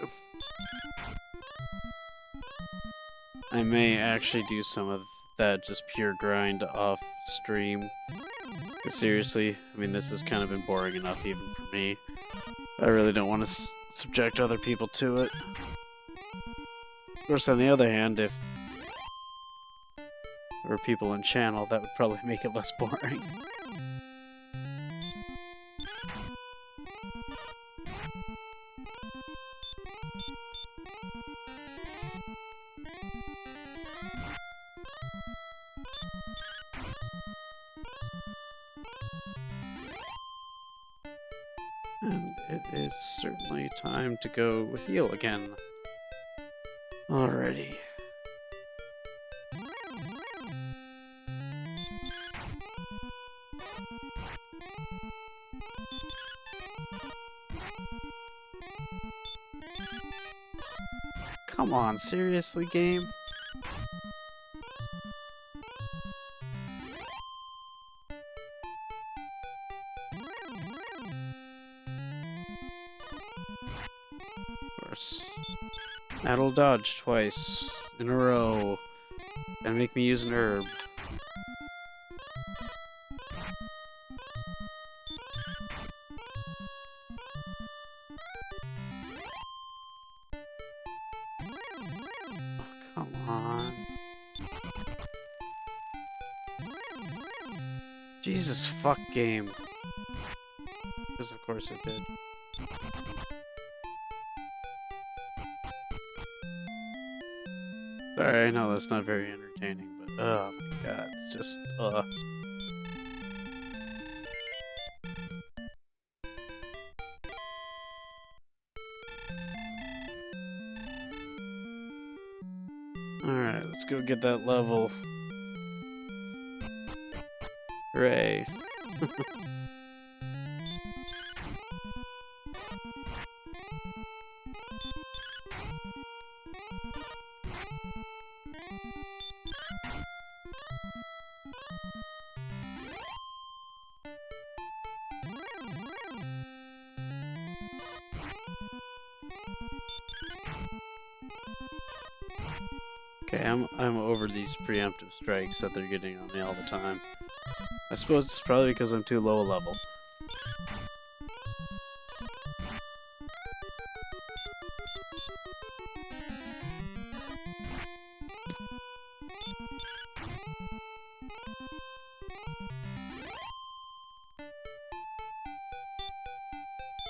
I may actually do some of that just pure grind off stream. Seriously, I mean, this has kind of been boring enough even for me. I really don't want to subject other people to it. Of course, on the other hand, if there were people in channel, that would probably make it less boring. it is certainly time to go heal again. Alrighty. Come on, seriously, game? Of course. That'll dodge twice in a row and make me use an herb. Oh, come on. Jesus fuck game. Because of course it did. Sorry, I know that's not very entertaining, but oh my god, it's just Alright, let's go get that level. Hooray. Okay, I'm over these preemptive strikes that they're getting on me all the time. I suppose it's probably because I'm too low a level.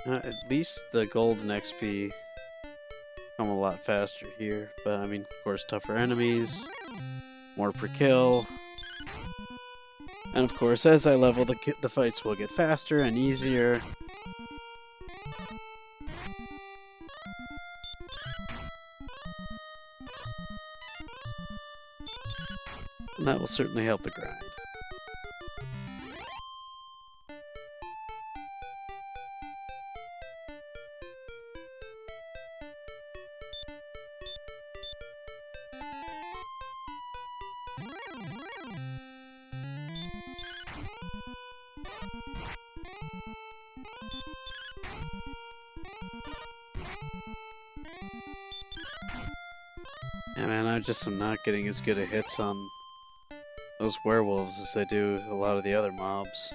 At least the golden XP come a lot faster here, but I mean, of course, tougher enemies, more per kill, and of course, as I level, the fights will get faster and easier. And that will certainly help the grind. Yeah, man, I'm not getting as good a hits on those werewolves as I do a lot of the other mobs.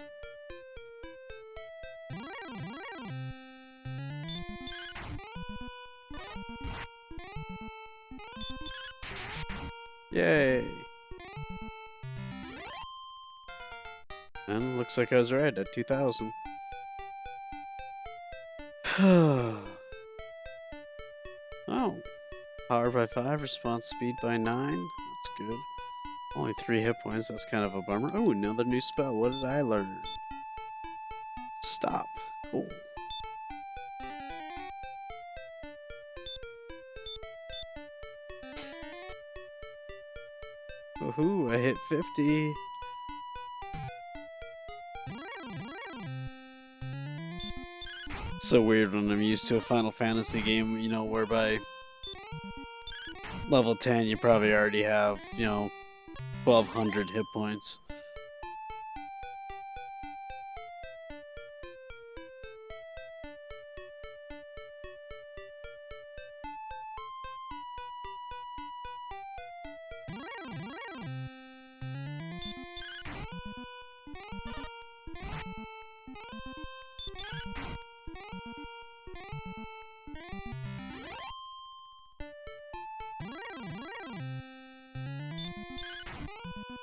Yay! And looks like I was right at 2,000. Oh. Power by 5, response speed by 9. That's good. Only 3 hit points, that's kind of a bummer. Oh, another new spell. What did I learn? Stop. Cool. Woohoo, I hit 50. It's so weird when I'm used to a Final Fantasy game, you know, whereby level 10 you probably already have, you know, 1,200 hit points.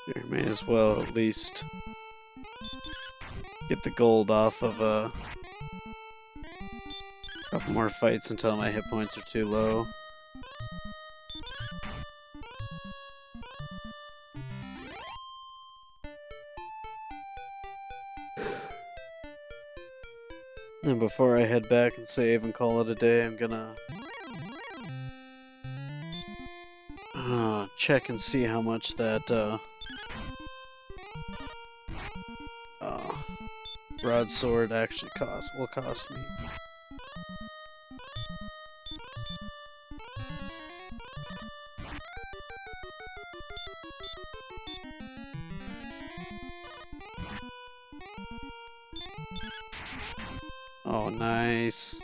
Here, may as well at least get the gold off of a couple more fights until my hit points are too low. And before I head back and save and call it a day, I'm gonna check and see how much that broadsword actually will cost me. Oh, nice.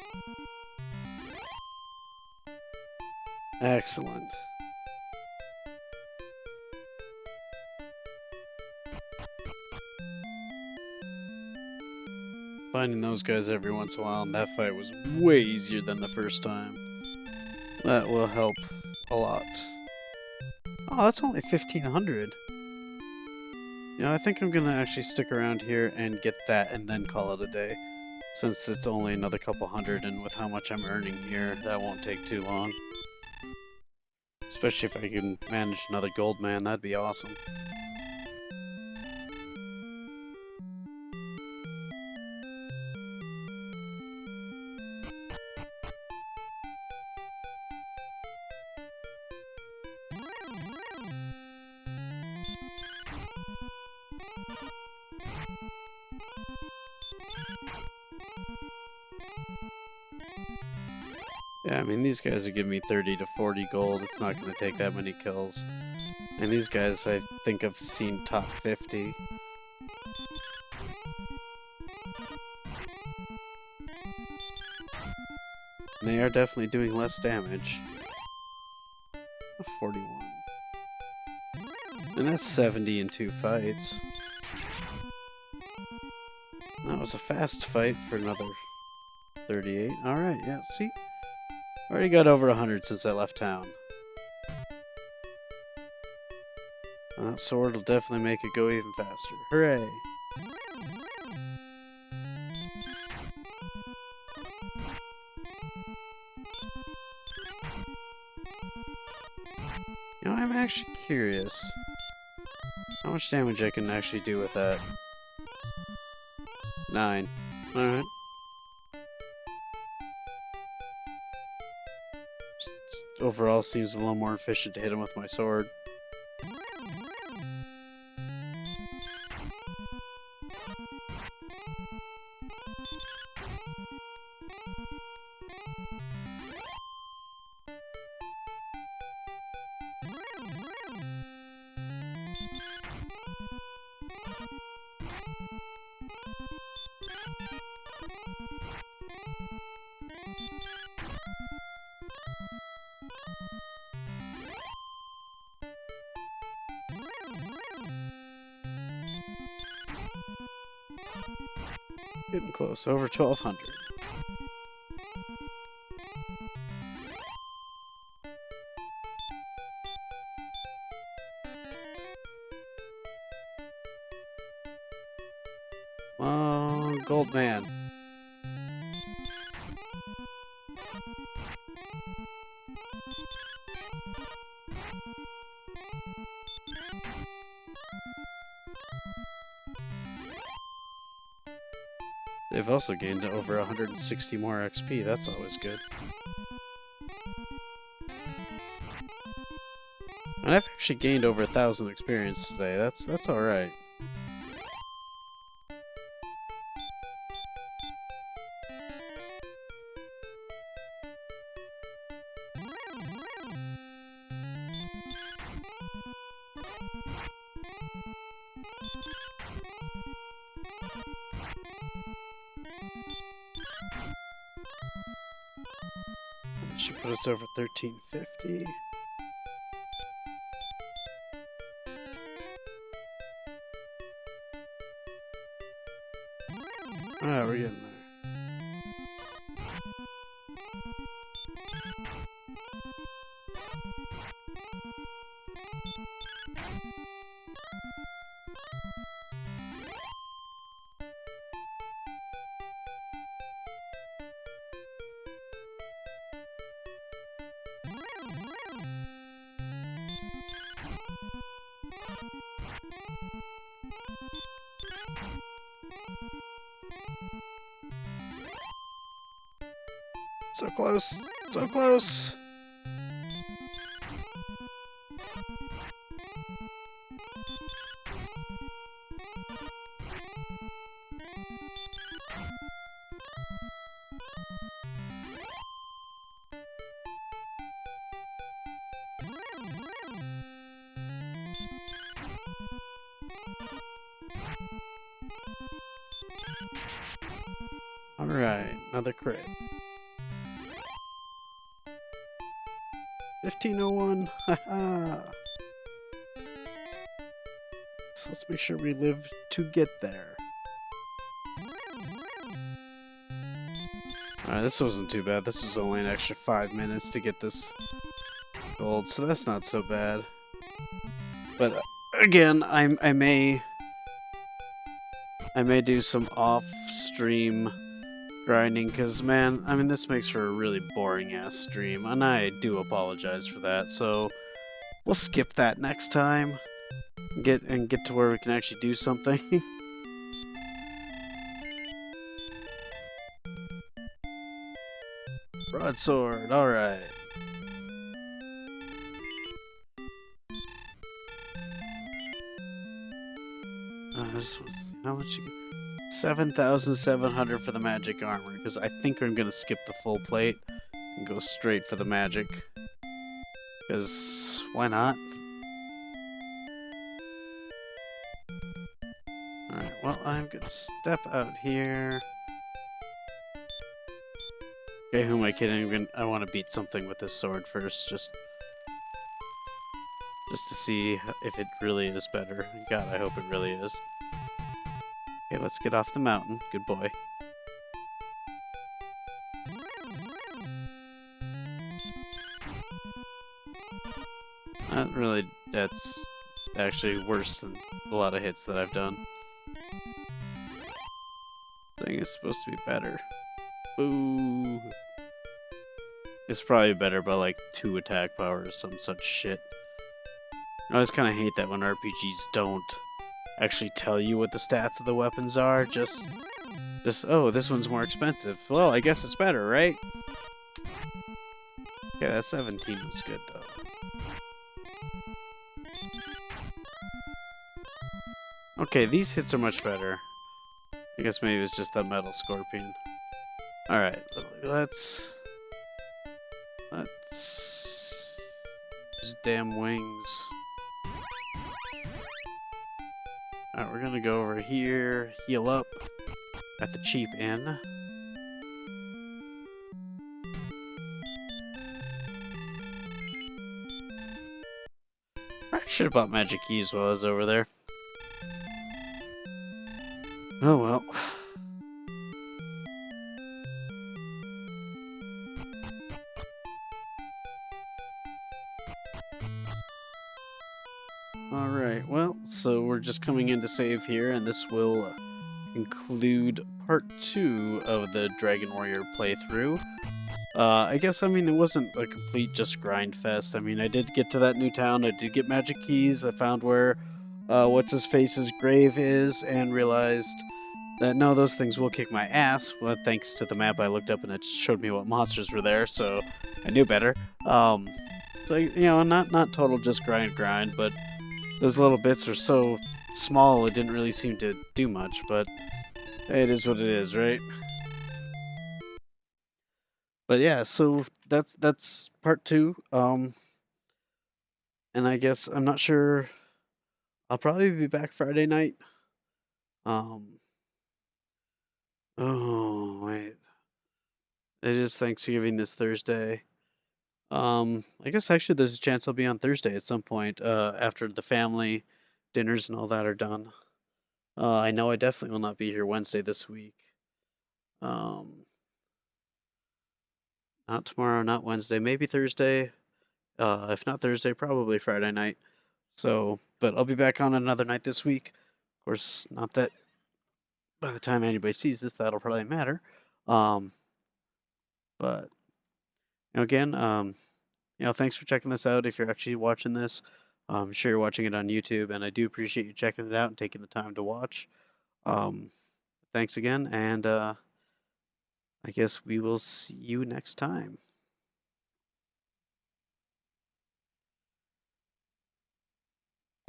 Excellent. Finding those guys every once in a while, and that fight was way easier than the first time. That will help a lot. Oh, that's only 1,500. You know, I think I'm gonna actually stick around here and get that and then call it a day. Since it's only another couple hundred, and with how much I'm earning here, that won't take too long. Especially if I can manage another gold man, that'd be awesome. Yeah, I mean, these guys are giving me 30 to 40 gold. It's not going to take that many kills. And these guys, I think I've seen top 50. And they are definitely doing less damage. 41. And that's 70 in 2 fights. That was a fast fight for another 38. Alright, yeah, see? Already got over 100 since I left town. That sword will definitely make it go even faster. Hooray! You know, I'm actually curious how much damage I can actually do with that. 9. Alright. Overall, seems a little more efficient to hit him with my sword. Getting close, over 1,200. Oh, gold man. They've also gained over 160 more XP, that's always good. And I've actually gained over 1,000 experience today, that's alright. That should put us over 1,350. Alright, we're getting there. So close! So close! Alright, another crit. 1501! Haha! So let's make sure we live to get there. Alright, this wasn't too bad. This was only an extra 5 minutes to get this gold, so that's not so bad. But again, I may do some off-stream grinding, because, man, I mean, this makes for a really boring-ass stream, and I do apologize for that, so we'll skip that next time, get to where we can actually do something. Broadsword, alright. This was, how much you 7,700 for the magic armor, because I think I'm gonna skip the full plate and go straight for the magic. Because why not? Alright, well, I'm gonna step out here. Okay, who am I kidding? I want to beat something with this sword first, just to see if it really is better. God, I hope it really is. Okay, let's get off the mountain. Good boy. That's actually worse than a lot of hits that I've done. Thing is supposed to be better. Boo! It's probably better by like 2 attack power or some such shit. I always kind of hate that when RPGs don't actually tell you what the stats of the weapons are. Just, oh, this one's more expensive. Well, I guess it's better, right? Okay, that 17 was good, though. Okay, these hits are much better. I guess maybe it's just that metal scorpion. Alright, let's use damn wings. Alright, we're gonna go over here, heal up at the cheap inn. I should have bought magic keys while I was over there. Oh well. Alright, well, so we're just coming in to save here, and this will conclude part 2 of the Dragon Warrior playthrough. I guess, I mean, it wasn't a complete just grind fest. I mean, I did get to that new town, I did get magic keys, I found where What's-His-Face's grave is, and realized that no, those things will kick my ass. Well, thanks to the map I looked up and it showed me what monsters were there, so I knew better. So, you know, not total just grind, but those little bits are so small it didn't really seem to do much, but hey, it is what it is, right? But yeah, so that's part 2. And I guess I'm not sure. I'll probably be back Friday night. Oh wait, it is Thanksgiving this Thursday. I guess actually there's a chance I'll be on Thursday at some point, after the family dinners and all that are done. I know I definitely will not be here Wednesday this week. Not tomorrow, not Wednesday, maybe Thursday. If not Thursday, probably Friday night. So, but I'll be back on another night this week. Of course, not that by the time anybody sees this, that'll probably matter. But, you know, again, you know, thanks for checking this out. If you're actually watching this, I'm sure you're watching it on YouTube, and I do appreciate you checking it out and taking the time to watch. Thanks again, and I guess we will see you next time.